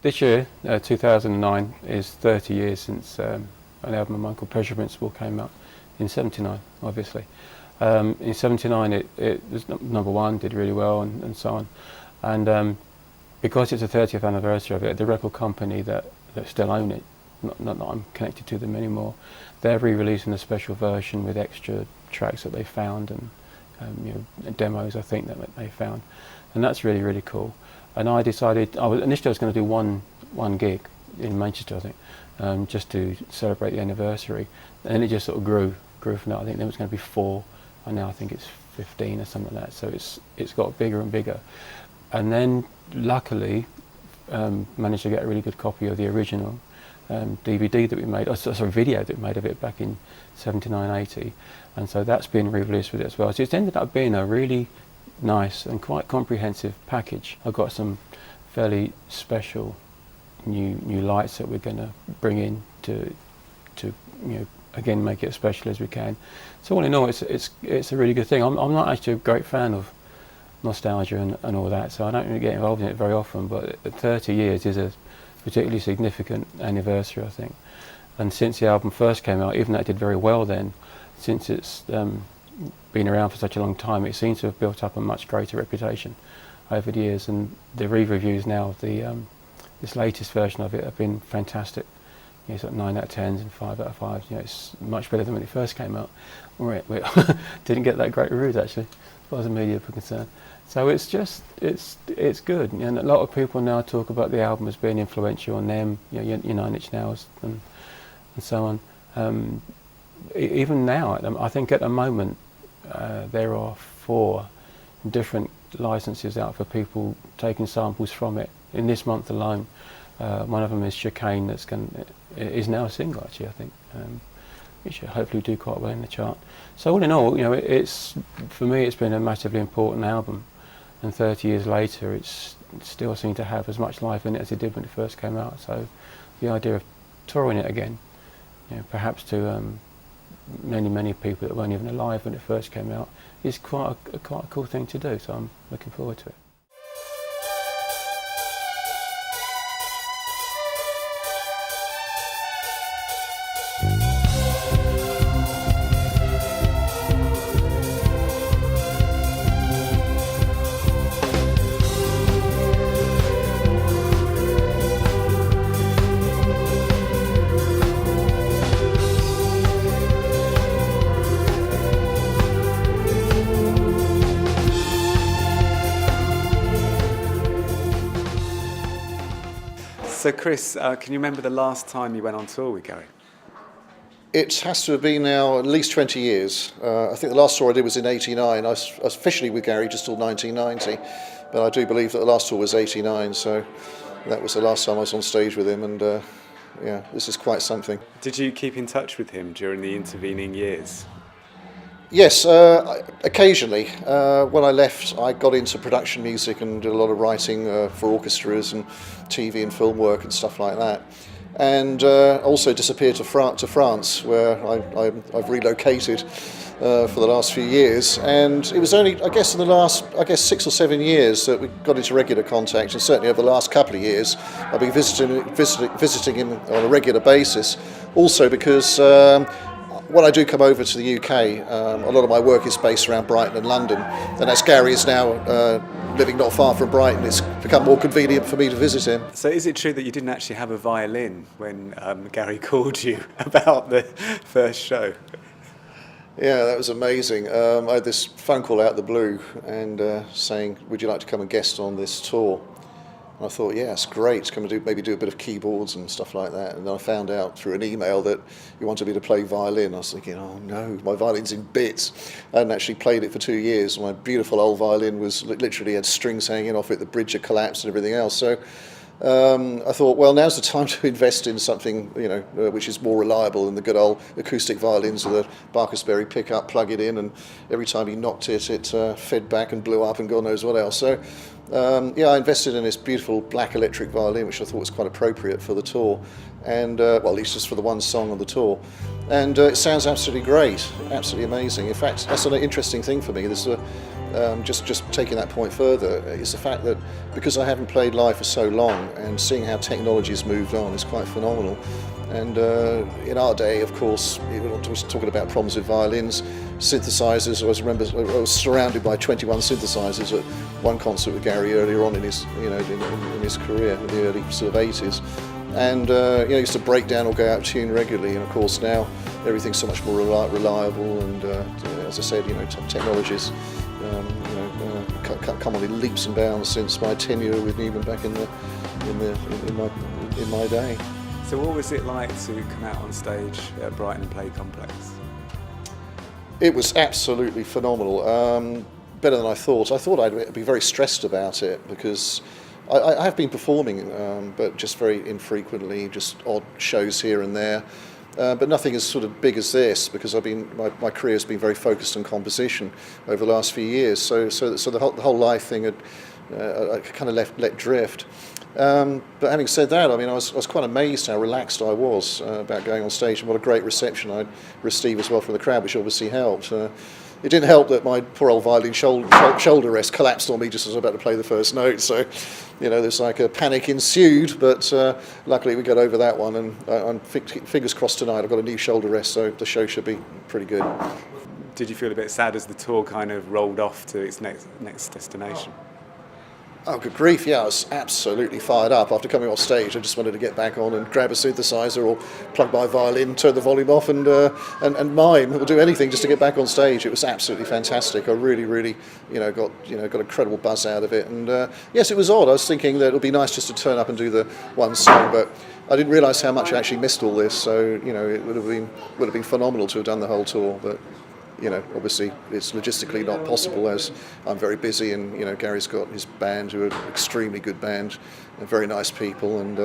This year, 2009, is 30 years since an album of mine called Pleasure Principle came out in '79, obviously. In '79 it was #1, did really well and so on. And because it's the 30th anniversary of it, the record company that still own it, not that I'm connected to them anymore, they're re-releasing a special version with extra tracks that they found and demos I think that they found. And that's really, really cool. And I decided, initially I was going to do one gig in Manchester, I think, just to celebrate the anniversary. And then it just sort of grew from that. I think there was going to be 4, and now I think it's 15 or something like that. So it's got bigger and bigger. And then luckily managed to get a really good copy of the original DVD that we made, video that we made of it back in '79, '80. And so that's been re-released with it as well. So it's ended up being a really nice and quite comprehensive package. I've got some fairly special new lights that we're going to bring in to again make it as special as we can. So all in all, it's a really good thing. I'm not actually a great fan of nostalgia and all that, so I don't really get involved in it very often. But 30 years is a particularly significant anniversary, I think. And since the album first came out, even though it did very well then, since it's been around for such a long time, it seems to have built up a much greater reputation over the years. And the reviews now of this latest version of it have been fantastic. It's like 9 out of 10s and 5 out of 5s. It's much better than when it first came out. We didn't get that great reviews actually, as far as the media were concerned. So it's good. And a lot of people now talk about the album as being influential on them. Nine Inch Nails and so on. Even now, I think at the moment there are 4 different licenses out for people taking samples from it in this month alone. One of them is Chicane, is now a single actually, I think. It should hopefully do quite well in the chart. So all in all, for me it's been a massively important album, and 30 years later it still seems to have as much life in it as it did when it first came out. So the idea of touring it again, perhaps to many people that weren't even alive when it first came out, is quite a cool thing to do. So I'm looking forward to it. So Chris, can you remember the last time you went on tour with Gary? It has to have been now at least 20 years. I think the last tour I did was in '89. I was officially with Gary just till 1990, but I do believe that the last tour was '89, so that was the last time I was on stage with him, and this is quite something. Did you keep in touch with him during the intervening years? Yes, occasionally. When I left, I got into production music and did a lot of writing for orchestras and TV and film work and stuff like that. And also disappeared to France, where I've relocated for the last few years. And it was only, I guess, in the last 6 or 7 years that we got into regular contact. And certainly over the last couple of years, I've been visiting him on a regular basis. Also because when I do come over to the UK, a lot of my work is based around Brighton and London, and as Gary is now living not far from Brighton, it's become more convenient for me to visit him. So is it true that you didn't actually have a violin when Gary called you about the first show? Yeah, that was amazing. I had this phone call out of the blue and saying, would you like to come and guest on this tour? And I thought, yeah, it's great to come and maybe do a bit of keyboards and stuff like that. And then I found out through an email that he wanted me to play violin. I was thinking, oh no, my violin's in bits. I hadn't actually played it for 2 years. My beautiful old violin was literally had strings hanging off it, the bridge had collapsed and everything else. So I thought, well, now's the time to invest in something, which is more reliable than the good old acoustic violins with a Barkersberry pickup, plug it in, and every time he knocked it, it fed back and blew up and God knows what else. So I invested in this beautiful black electric violin, which I thought was quite appropriate for the tour. and well, at least just for the one song on the tour. And it sounds absolutely great, absolutely amazing. In fact, that's an interesting thing for me. Just taking that point further is the fact that because I haven't played live for so long, and seeing how technology has moved on is quite phenomenal. And in our day, of course, we were talking about problems with violins, synthesizers. I was surrounded by 21 synthesizers at one concert with Gary earlier on in his, in his career, in the early sort of 80s. And he used to break down or go out of tune regularly. And of course now everything's so much more reliable. And as I said, technologies come on in leaps and bounds since my tenure with NUMAN back in my day. So what was it like to come out on stage at Brighton and play Complex? It was absolutely phenomenal. Better than I thought. I thought I'd be very stressed about it because I have been performing, but just very infrequently, just odd shows here and there. But nothing as sort of big as this because my career has been very focused on composition over the last few years. So the whole live thing had I kind of let drift. But having said that, I mean, I was quite amazed how relaxed I was about going on stage, and what a great reception I'd received as well from the crowd, which obviously helped. It didn't help that my poor old violin shoulder rest collapsed on me just as I was about to play the first note. So, there's like a panic ensued, but luckily we got over that one. And I'm fingers crossed tonight. I've got a new shoulder rest, so the show should be pretty good. Did you feel a bit sad as the tour kind of rolled off to its next destination? Oh, good grief, yeah, I was absolutely fired up. After coming off stage, I just wanted to get back on and grab a synthesizer or plug my violin, turn the volume off and mime, or do anything just to get back on stage. It was absolutely fantastic. I really, got a incredible buzz out of it. And yes, it was odd. I was thinking that it would be nice just to turn up and do the one song, but I didn't realise how much I actually missed all this. So, it would have been phenomenal to have done the whole tour, but obviously it's logistically not possible as I'm very busy, and Gary's got his band, who are an extremely good band and very nice people, and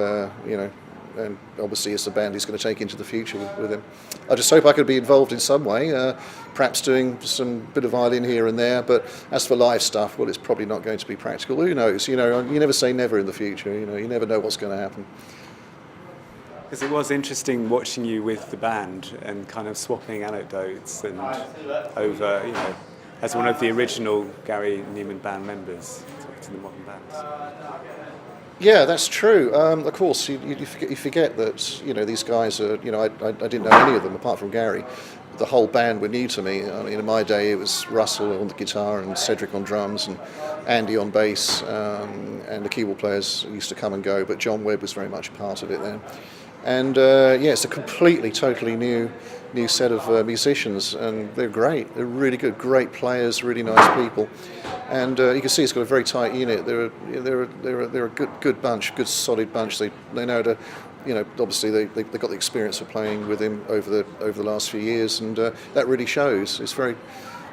and obviously it's the band he's going to take into the future with him. I just hope I could be involved in some way, perhaps doing some bit of violin here and there, but as for live stuff, well, it's probably not going to be practical. Who knows? You never say never in the future. You never know what's going to happen. Because it was interesting watching you with the band and kind of swapping anecdotes and over, as one of the original Gary NUMAN band members, talking to the modern bands. Yeah, that's true. Of course, you forget that these guys are. I didn't know any of them apart from Gary. The whole band were new to me. I mean, in my day, it was Russell on the guitar and Cedric on drums and Andy on bass, and the keyboard players used to come and go. But John Webb was very much a part of it then. And it's a totally new set of musicians, and they're great. They're really good, great players, really nice people, and you can see it's got a very tight unit. They're a good bunch, good solid bunch. They know how to, obviously they've got the experience of playing with him over the last few years, and that really shows. It's very,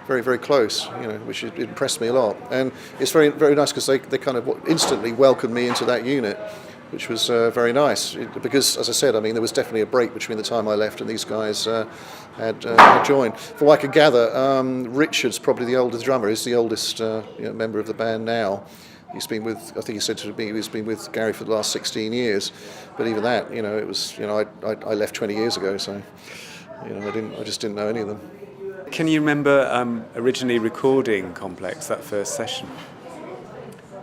very close, which impressed me a lot, and it's very, very nice because they kind of instantly welcomed me into that unit, which was very nice, because, as I said, I mean, there was definitely a break between the time I left and these guys had joined. From what I could gather, Richard's probably the oldest drummer. He's the oldest member of the band now. He's been with, I think he said to me, he's been with Gary for the last 16 years. But even that, it was, I left 20 years ago, so, I just didn't know any of them. Can you remember originally recording Complex, that first session?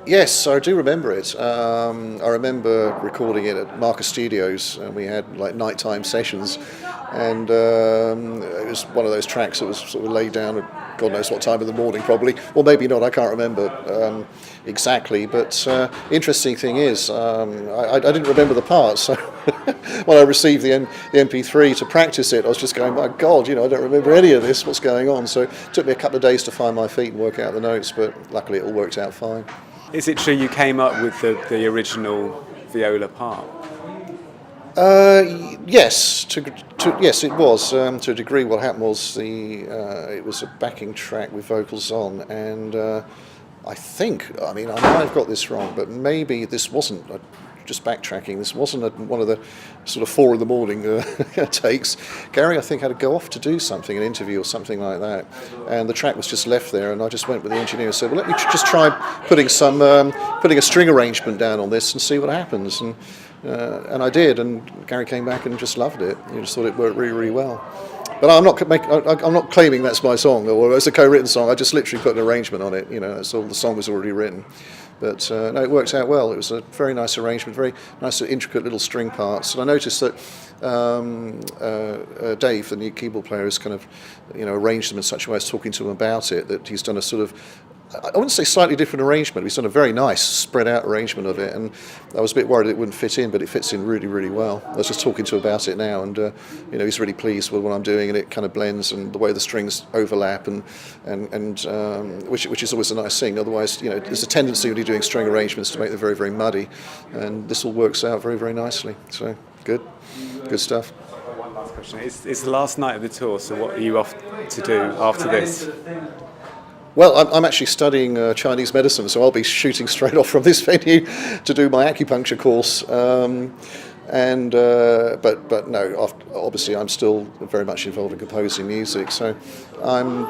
Yes, I do remember it. I remember recording it at Marcus Studios, and we had like nighttime sessions, and it was one of those tracks that was sort of laid down at God knows what time of the morning, probably, or maybe not. I can't remember exactly. But interesting thing is, I didn't remember the parts. So when I received the MP3 to practice it, I was just going, my God, I don't remember any of this. What's going on? So it took me a couple of days to find my feet and work out the notes, but luckily it all worked out fine. Is it true you came up with the original viola part? Yes, yes, it was to a degree. What happened was it was a backing track with vocals on, and I think, I mean, I might have got this wrong, but maybe this wasn't just backtracking. This wasn't one of the sort of 4 a.m. takes. Gary, I think, had to go off to do something, an interview or something like that, and the track was just left there. And I just went with the engineer and said, "Well, let me just try putting a string arrangement down on this and see what happens." And And I did, and Gary came back and just loved it. He just thought it worked really, really well. But I'm not claiming that's my song or it's a co-written song. I just literally put an arrangement on it. That's all. The song was already written. But no, it worked out well. It was a very nice arrangement, very nice, intricate little string parts. And I noticed that Dave, the new keyboard player, has kind of, arranged them in such a way, I was talking to him about it, that he's done a sort of, I wouldn't say slightly different arrangement. He's done a very nice spread out arrangement of it, and I was a bit worried it wouldn't fit in, but it fits in really, really well. I was just talking to him about it now, and he's really pleased with what I'm doing, and it kind of blends, and the way the strings overlap, and which is always a nice thing. Otherwise, there's a tendency when you're doing string arrangements to make them very, very muddy, and this all works out very, very nicely. So good stuff. One last question: It's the last night of the tour, so what are you off to do after this? Well, I'm actually studying Chinese medicine, so I'll be shooting straight off from this venue to do my acupuncture course. But no, obviously I'm still very much involved in composing music. So I'm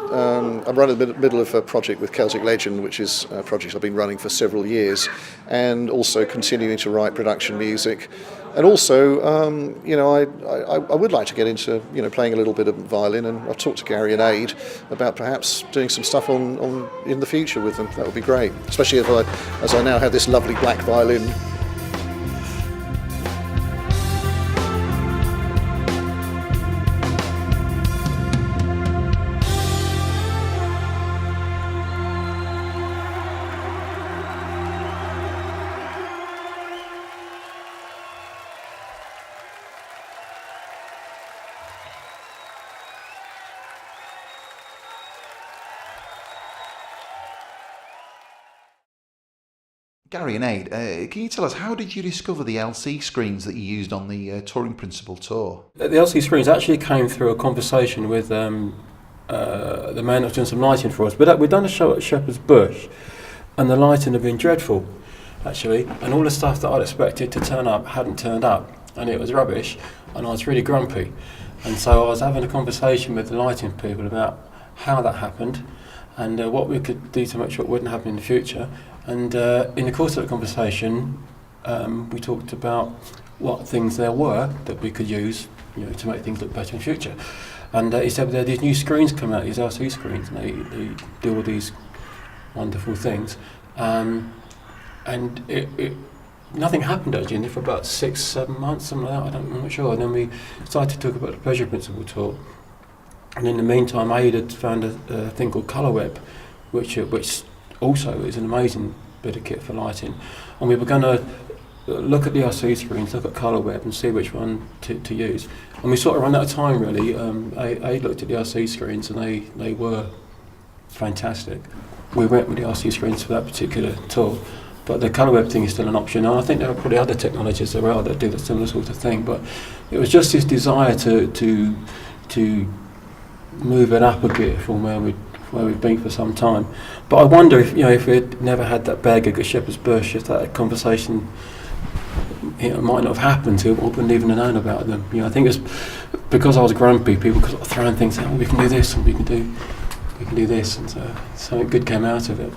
running in the middle of a project with Celtic Legend, which is a project I've been running for several years, and also continuing to write production music. And also, I would like to get into playing a little bit of violin, and I've talked to Gary and Aid about perhaps doing some stuff on in the future with them. That would be great, especially as I now have this lovely black violin. Gary and Aid, can you tell us, how did you discover the LC screens that you used on the Touring Principle tour? The LC screens actually came through a conversation with the man that was doing some lighting for us. But we'd done a show at Shepherd's Bush, and the lighting had been dreadful, actually. And all the stuff that I'd expected to turn up hadn't turned up, and it was rubbish, and I was really grumpy. And so I was having a conversation with the lighting people about how that happened, and what we could do to make sure it wouldn't happen in the future. And in the course of the conversation, we talked about what things there were that we could use, to make things look better in the future. And he said there are these new screens come out, these LC screens, and they do all these wonderful things. And nothing happened actually for about 6-7 months, something like that. I'm not sure. And then we started to talk about the Pleasure Principle tour. And in the meantime, Aid had found a thing called Colour Web, which also is an amazing bit of kit for lighting. And we were going to look at the LC screens, look at Colour Web, and see which one to use. And we sort of ran out of time, really. Aid looked at the LC screens, and they were fantastic. We went with the LC screens for that particular tour. But the Colour Web thing is still an option, and I think there are probably other technologies as well that do the similar sort of thing. But it was just this desire to move it up a bit from where we've been for some time. But I wonder if we'd never had that bad gig at Shepherd's Bush, if that conversation might not have happened, so we wouldn't even have known about them. I think it's because I was grumpy, people were throwing things out. We can do this, and we can do this, and so something good came out of it.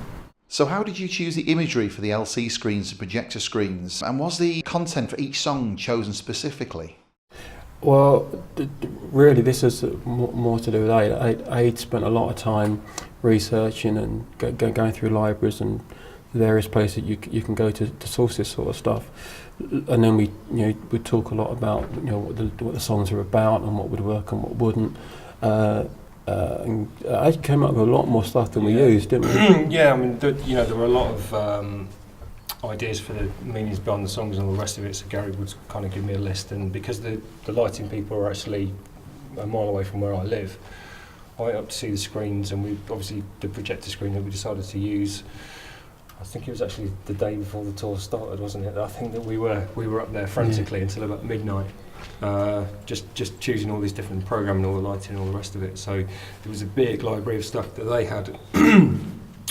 So how did you choose the imagery for the LC screens and projector screens? And was the content for each song chosen specifically? Well, really this is more to do with Aid. Aid spent a lot of time researching and going through libraries and various places you can go to source this sort of stuff. And then we'd talk a lot about what the songs are about and what would work and what wouldn't. And I came up with a lot more stuff than we used, didn't we? Yeah, I mean, there were a lot of ideas for the meanings behind the songs and all the rest of it, so Gary would kind of give me a list, and because the lighting people are actually a mile away from where I live, I went up to see the screens, and we obviously the projector screen that we decided to use, I think it was actually the day before the tour started, wasn't it? I think that we were up there frantically until about midnight. Just choosing all these different programming, all the lighting, all the rest of it. So there was a big library of stuff that they had, and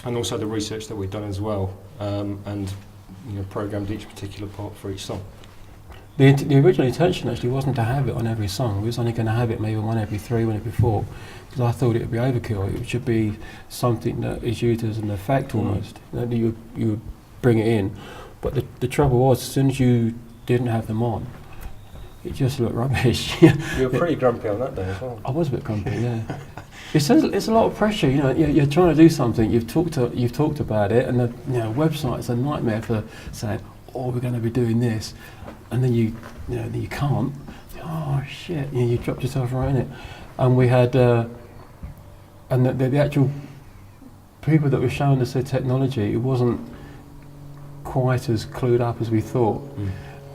also the research that we'd done as well, and programmed each particular part for each song. The original intention actually wasn't to have it on every song. We was only going to have it maybe one every 3, one every 4, because I thought it would be overkill. It should be something that is used as an effect almost. You bring it in, but the trouble was, as soon as you didn't have them on, it just looked rubbish. You were pretty grumpy on that day as well. I was a bit grumpy, yeah. It's a lot of pressure, you know. You're trying to do something. You've talked about it, and the website's a nightmare for saying, "Oh, we're going to be doing this," and then you can't. Oh shit! You dropped yourself right in it. And we had, and the actual people that were showing us the technology, it wasn't quite as clued up as we thought.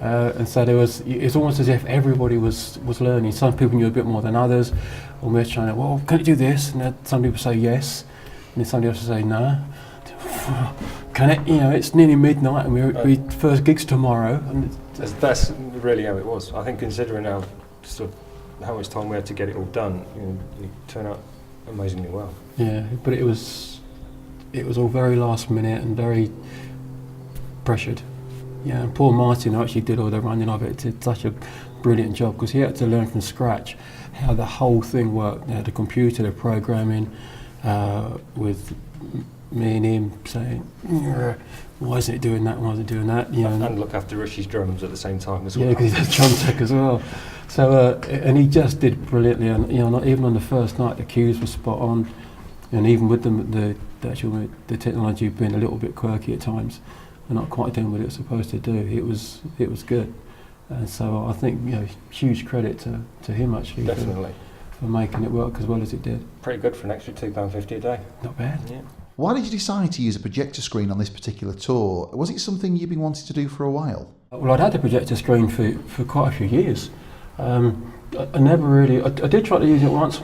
And so it's almost as if everybody was learning. Some people knew a bit more than others, and we're trying to, well, can you do this? And then some people say yes, and then somebody else will say no. Can it? It's nearly midnight, and we first gigs tomorrow. And that's really how it was. I think considering how much time we had to get it all done, it turned out amazingly well. Yeah, but it was all very last minute and very pressured. Yeah, and poor Martin, who actually did all the running of it, did such a brilliant job, because he had to learn from scratch how the whole thing worked. The computer, the programming, with me and him saying, why isn't it doing that, why isn't it doing that? And look after Rishi's drums at the same time as well. Yeah, because he does drum tech as well. So, and he just did brilliantly, and not even on the first night, the cues were spot on, and even with the technology being a little bit quirky at times, and not quite doing what it was supposed to do, it was good. And so I think huge credit to him actually. Definitely. For making it work as well as it did. Pretty good for an extra £2.50 a day. Not bad. Yeah. Why did you decide to use a projector screen on this particular tour? Was it something you've been wanting to do for a while? Well, I'd had the projector screen for quite a few years. I never really. I did try to use it once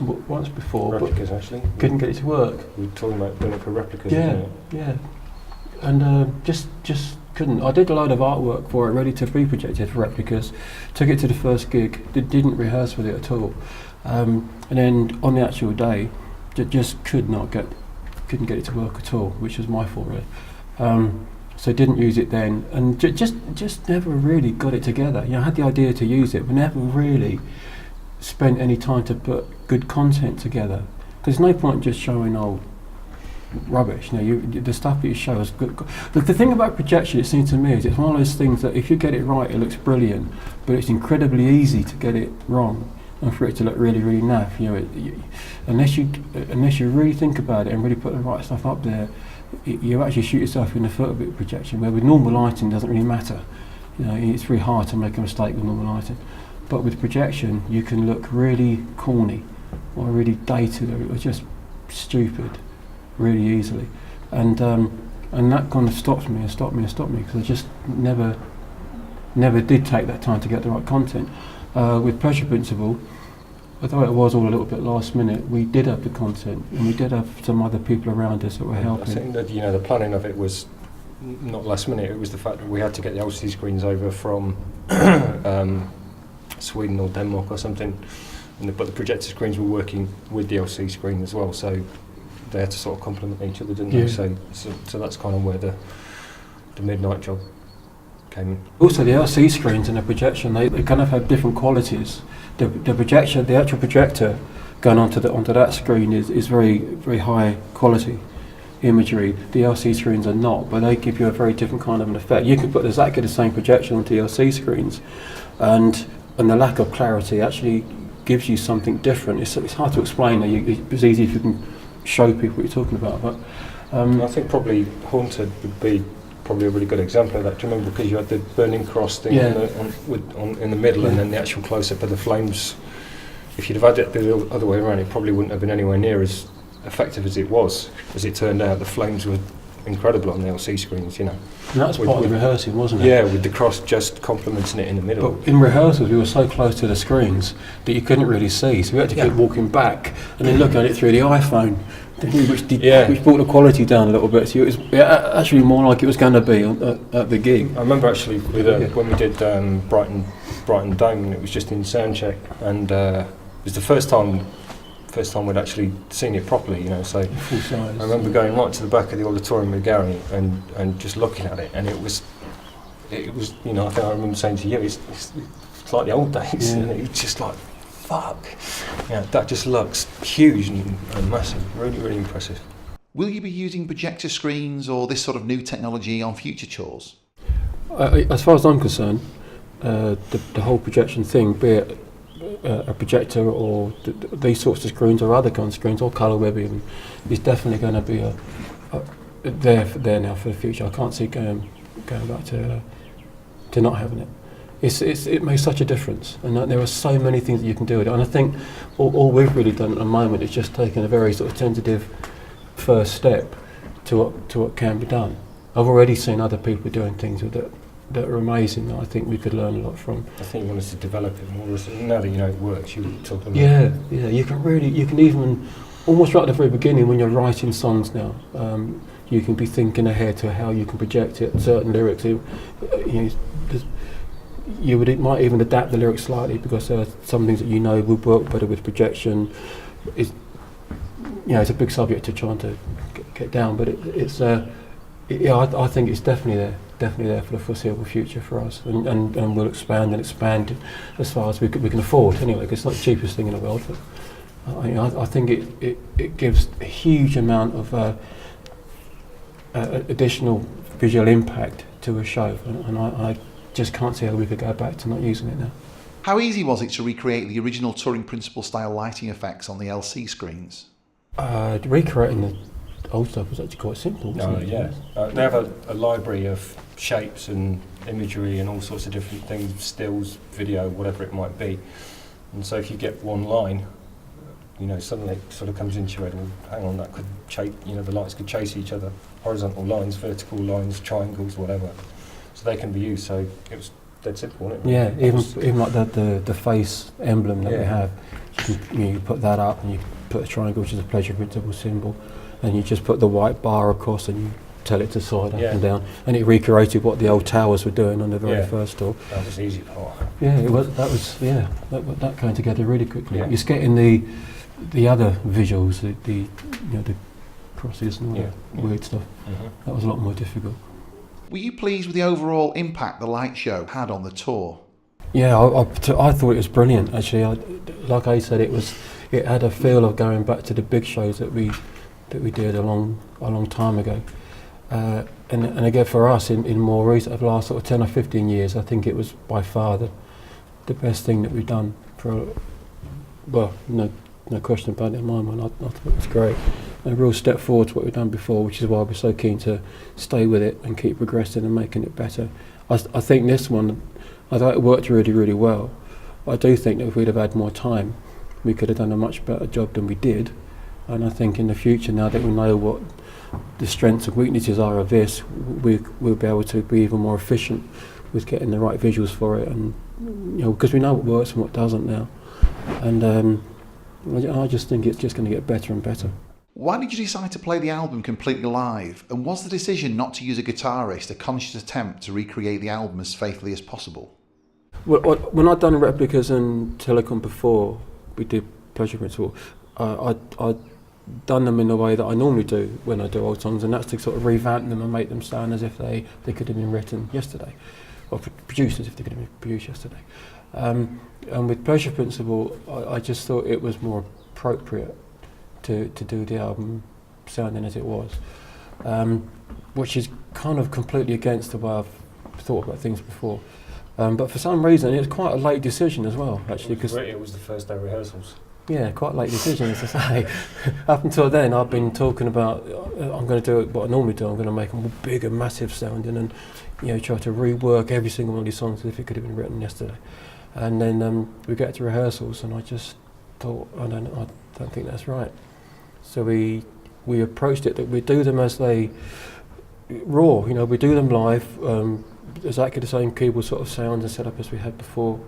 before, Replicas, actually. Couldn't get it to work. We were talking about doing it for replicas. Yeah, and just couldn't. I did a load of artwork for it, ready to be projected for replicas. Took it to the first gig. Didn't rehearse with it at all, and then on the actual day, just couldn't get it to work at all, which was my fault really. So didn't use it then, and just never really got it together. I had the idea to use it, but never really spent any time to put good content together. There's no point just showing old rubbish. The stuff that you show is good. The thing about projection, it seems to me, is it's one of those things that if you get it right, it looks brilliant, but it's incredibly easy to get it wrong and for it to look really, really naff. Unless you really think about it and really put the right stuff up there, you actually shoot yourself in the foot a bit with projection, where with normal lighting it doesn't really matter. It's really hard to make a mistake with normal lighting. But with projection, you can look really corny or really dated or just stupid really easily. And that kind of stopped me because I just never did take that time to get the right content. With Pressure Principle, although it was all a little bit last minute, we did have the content, and we did have some other people around us that were helping. I think that the planning of it was not last minute. It was the fact that we had to get the LCD screens over from Sweden or Denmark or something, but the projector screens were working with the LCD screen as well, so they had to sort of complement each other, didn't they? So that's kind of where the midnight job came in. Also, the LCD screens and the projection, they kind of have different qualities. The projection, the actual projector going onto that screen is very, very high quality imagery. The LCD screens are not, but they give you a very different kind of an effect. You can put exactly the same projection onto the LCD screens, and the lack of clarity actually gives you something different. It's hard to explain. It's easy if you can show people what you're talking about. But I think probably Haunted would be probably a really good example of that. Do you remember, because you had the burning cross thing in the middle, and then the actual close-up of the flames. If you'd have had it the other way around, it probably wouldn't have been anywhere near as effective as it was. As it turned out, the flames were incredible on the LC screens, And that's part of the rehearsing, wasn't it? Yeah, with the cross just complementing it in the middle. But in rehearsals, we were so close to the screens that you couldn't really see, so we had to keep walking back and then look at it through the iPhone, which brought the quality down a little bit. So it was actually more like it was going to be at the gig. I remember actually when we did Brighton Dome, and it was just in sound check, and it was the first time we'd actually seen it properly, So full size. I remember going right to the back of the auditorium with Gary and just looking at it, and it was I think I remember saying to you, it's like the old days, and it was just like, fuck, that just looks huge and massive, really, really impressive. Will you be using projector screens or this sort of new technology on future tours? As far as I'm concerned, the whole projection thing, be it a projector or these sorts of screens or other kinds of screens or colour web even, is definitely going to be there now for the future. I can't see going back to not having it. It makes such a difference, and there are so many things that you can do with it. And I think all we've really done at the moment is just taken a very sort of tentative first step to what can be done. I've already seen other people doing things with it that are amazing that I think we could learn a lot from. I think you want us to develop it more. Now that you know it works, you talk about Yeah, you can even, almost right at the very beginning when you're writing songs now, you can be thinking ahead to how you can project it, certain lyrics. Might even adapt the lyrics slightly because there are some things that would work better with projection. It's a big subject to trying to get down, but I think it's definitely there for the foreseeable future for us, and we'll expand as far as we can afford anyway, because it's not the cheapest thing in the world, but I think it gives a huge amount of additional visual impact to a show, and I just can't see how we could go back to not using it now. How easy was it to recreate the original touring principle style lighting effects on the LC screens? Recreating the old stuff was actually quite simple, wasn't it? Yeah. They have a library of shapes and imagery and all sorts of different things, stills, video, whatever it might be. And so if you get one line, suddenly it sort of comes into your head, well, hang on, that could chase, the lights could chase each other, horizontal lines, vertical lines, triangles, whatever. So they can be used, so it was dead simple, wasn't it? Yeah, even like the face emblem that we have, you put that up and you put a triangle, which is a pleasure principle symbol, and you just put the white bar across and you tell it to side up and down, and it recreated what the old towers were doing on the very first tour. That was the easy part. Yeah, that came together really quickly. Yeah. You're getting the other visuals, the crosses and all that weird stuff. Mm-hmm. That was a lot more difficult. Were you pleased with the overall impact the light show had on the tour? Yeah, I thought it was brilliant actually. Like I said, it had a feel of going back to the big shows that we did a long time ago. And again, for us, in more recent, of the last sort of 10 or 15 years, I think it was by far the best thing that we've done no question about it in my mind. I thought it was great. A real step forward to what we've done before, which is why we're so keen to stay with it and keep progressing and making it better. I think this one, I thought it worked really, really well. I do think that if we'd have had more time, we could have done a much better job than we did. And I think in the future, now that we know what the strengths and weaknesses are of this, we'll be able to be even more efficient with getting the right visuals for it, and because we know what works and what doesn't now. And I just think it's just going to get better and better. Why did you decide to play the album completely live, and was the decision not to use a guitarist a conscious attempt to recreate the album as faithfully as possible? Well, when I'd done replicas and Telecom before we did Pleasure Principle, I'd done them in the way that I normally do when I do old songs, and that's to sort of revamp them and make them sound as if they could have been written yesterday, or produced as if they could have been produced yesterday. And with Pleasure Principle, I just thought it was more appropriate to do the album sounding as it was, which is kind of completely against the way I've thought about things before. But for some reason, it was quite a late decision as well, actually. Because it was the first day of rehearsals. Yeah, quite a late decision, as I say. Up until then, I've been talking about I'm going to do what I normally do. I'm going to make them big and massive sounding, and try to rework every single one of these songs as if it could have been written yesterday. And then we get to rehearsals, and I just thought, I don't think that's right. So we approached it that we do them as they raw. We do them live, exactly the same keyboard sort of sounds and setup as we had before,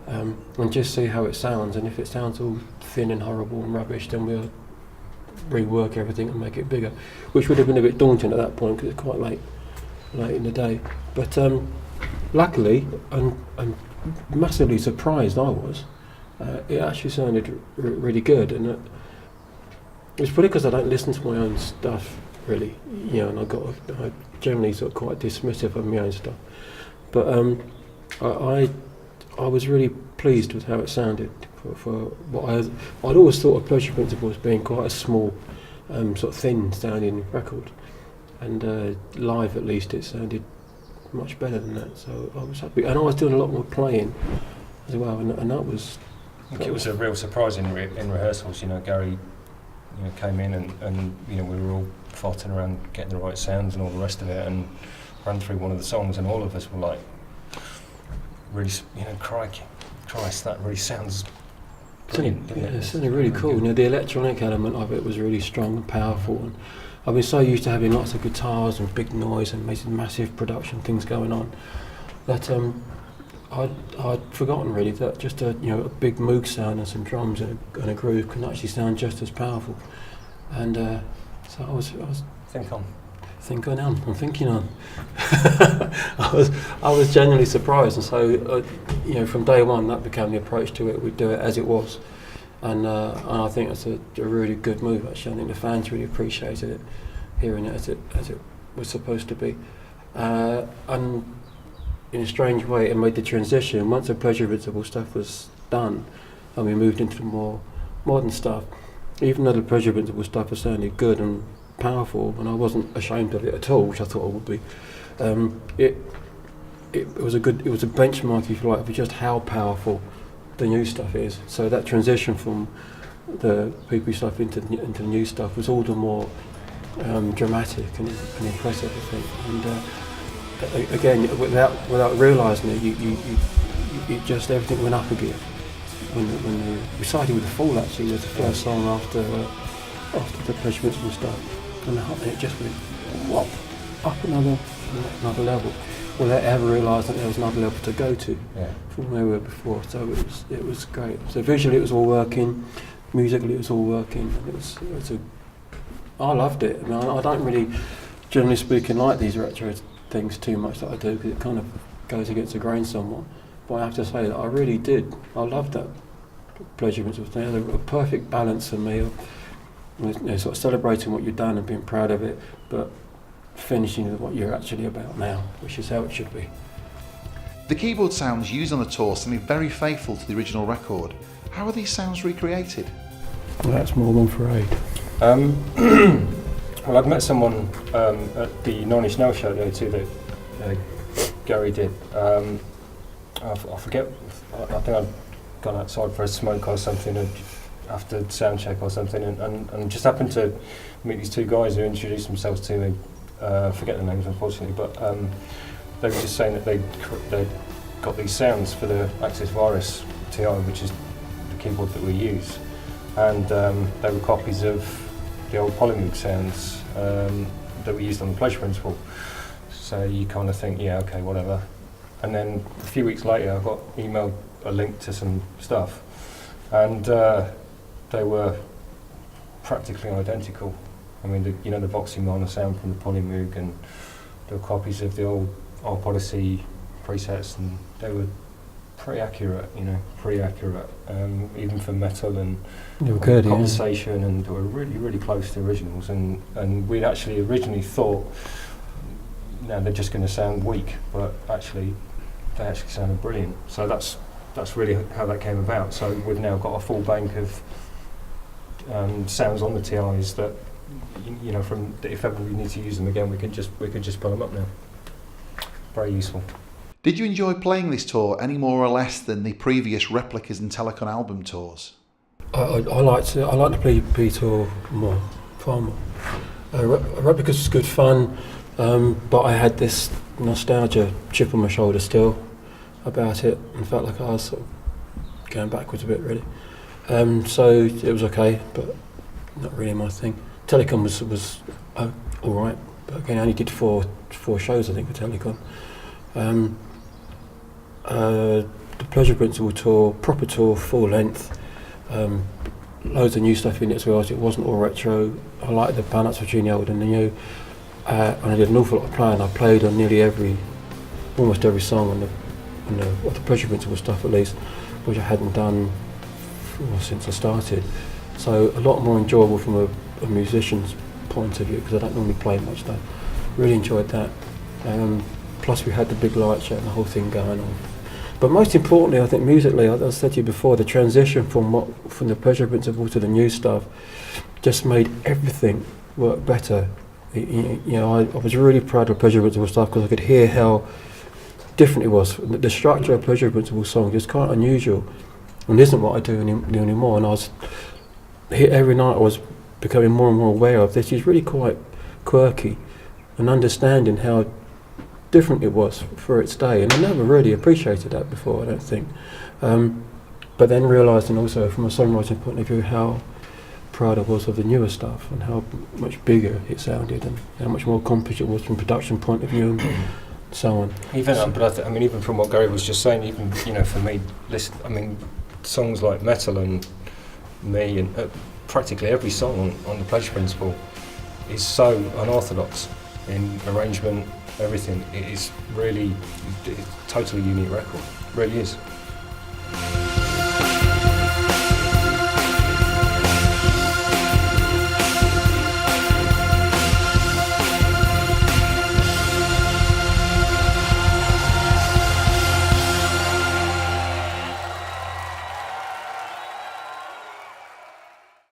and just see how it sounds. And if it sounds all thin and horrible and rubbish, then we'll rework everything and make it bigger, which would have been a bit daunting at that point because it's quite late in the day. But luckily, and massively surprised I was, it actually sounded really good. And it's probably because I don't listen to my own stuff really, and I generally sort of quite dismissive of my own stuff. But I was really pleased with how it sounded for what I'd always thought of Pleasure Principle as being quite a small, sort of thin sounding record, and live at least it sounded much better than that. So I was happy, and I was doing a lot more playing as well, and that was. I think it was a real surprise in rehearsals. You know, Gary, came in and we were all farting around getting the right sounds and all the rest of it, and ran through one of the songs, and all of us were like, really, crikey, Christ, that really sounds brilliant, didn't it? It's certainly really cool. The electronic element of it was really strong and powerful, and I've been so used to having lots of guitars and big noise and massive production things going on that I'd forgotten really that just a big Moog sound and some drums and a groove can actually sound just as powerful. And so I was I'm thinking on. I was genuinely surprised, and so from day one that became the approach to it. We'd do it as it was, and I think that's a really good move. Actually, I think the fans really appreciated it, hearing it as it was supposed to be, and in a strange way it made the transition. Once the Pleasure Invincible stuff was done, and we moved into the more modern stuff. Even though the Pleasure Invincible stuff was certainly good and powerful, and I wasn't ashamed of it at all, which I thought I would be. It was a benchmark, if you like, for just how powerful the new stuff is. So that transition from the PP stuff into the new stuff was all the more dramatic and impressive, I think. And again, without realising it, you just everything went up a gear. When we started with The Fall, actually, was the first song after the Pleasure Invincible stuff, and it just went whop, up another level, without ever realising that there was another level to go to from where we were before. So it was great. So visually it was all working, musically it was all working, and I loved it. I mean, I don't really, generally speaking, like these retro things too much that I do, because it kind of goes against the grain somewhat. But I have to say that I really did. I loved that Pleasure Invincible thing. It was a perfect balance for me of sort of celebrating what you've done and being proud of it, but finishing with what you're actually about now, which is how it should be. The keyboard sounds used on the tour seem very faithful to the original record. How are these sounds recreated? Well, that's more one for aid. Well, I've met someone at the Nine Inch Nails show there too that Gary did. I forget, I think I'd gone outside for a smoke or something after sound check or something, and just happened to meet these two guys who introduced themselves to me. Forget their names, unfortunately, but they were just saying that they'd got these sounds for the Axis Virus TI, which is the keyboard that we use, and they were copies of the old Polymoog sounds that we used on the Pleasure Principle. So you kind of think, yeah, okay, whatever. And then a few weeks later, I got emailed a link to some stuff, and they were practically identical. I mean, the Voxy Minor sound from the Polymoog, and there were copies of the old Odyssey presets, and they were pretty accurate, even for metal and good, compensation, and they were really, really close to originals. And we'd actually originally thought, they're just going to sound weak, but actually, they actually sounded brilliant. So that's really how that came about. So we've now got a full bank of sounds on the TIs that, from if ever we need to use them again, we could just pull them up now. Very useful. Did you enjoy playing this tour any more or less than the previous Replicas and Telecon album tours? I like to play P tour more, far more. Replicas was good fun, but I had this nostalgia chip on my shoulder still about it, and felt like I was sort of going backwards a bit, really. So it was okay, but not really my thing. Telecon was all right, but again, I only did four shows, I think, for Telecon. The Pleasure Principle tour, proper tour, full length, loads of new stuff in it as well. It wasn't all retro. I liked the balance between the old and the new, and I did an awful lot of playing. I played on almost every song on the Pleasure Principle stuff, at least, which I hadn't done since I started. So a lot more enjoyable from a musician's point of view, because I don't normally play much though. Really enjoyed that. Plus we had the big light show and the whole thing going on. But most importantly, I think musically, as I said to you before, the transition from the Pleasure Principle to the new stuff just made everything work better I was really proud of Pleasure Principle stuff because I could hear how different it was. The structure of Pleasure Principle songs is quite unusual and isn't what I do anymore. And every night I was becoming more and more aware of this is really quite quirky and understanding how different it was for its day. And I never really appreciated that before, I don't think. But then realising also from a songwriting point of view how proud I was of the newer stuff and how much bigger it sounded and how much more accomplished it was from a production point of view and so on. Even, even from what Gary was just saying, even for me, songs like Metal and Me and practically every song on the Pleasure Principle is so unorthodox in arrangement, everything. It is really a totally unique record. It really is.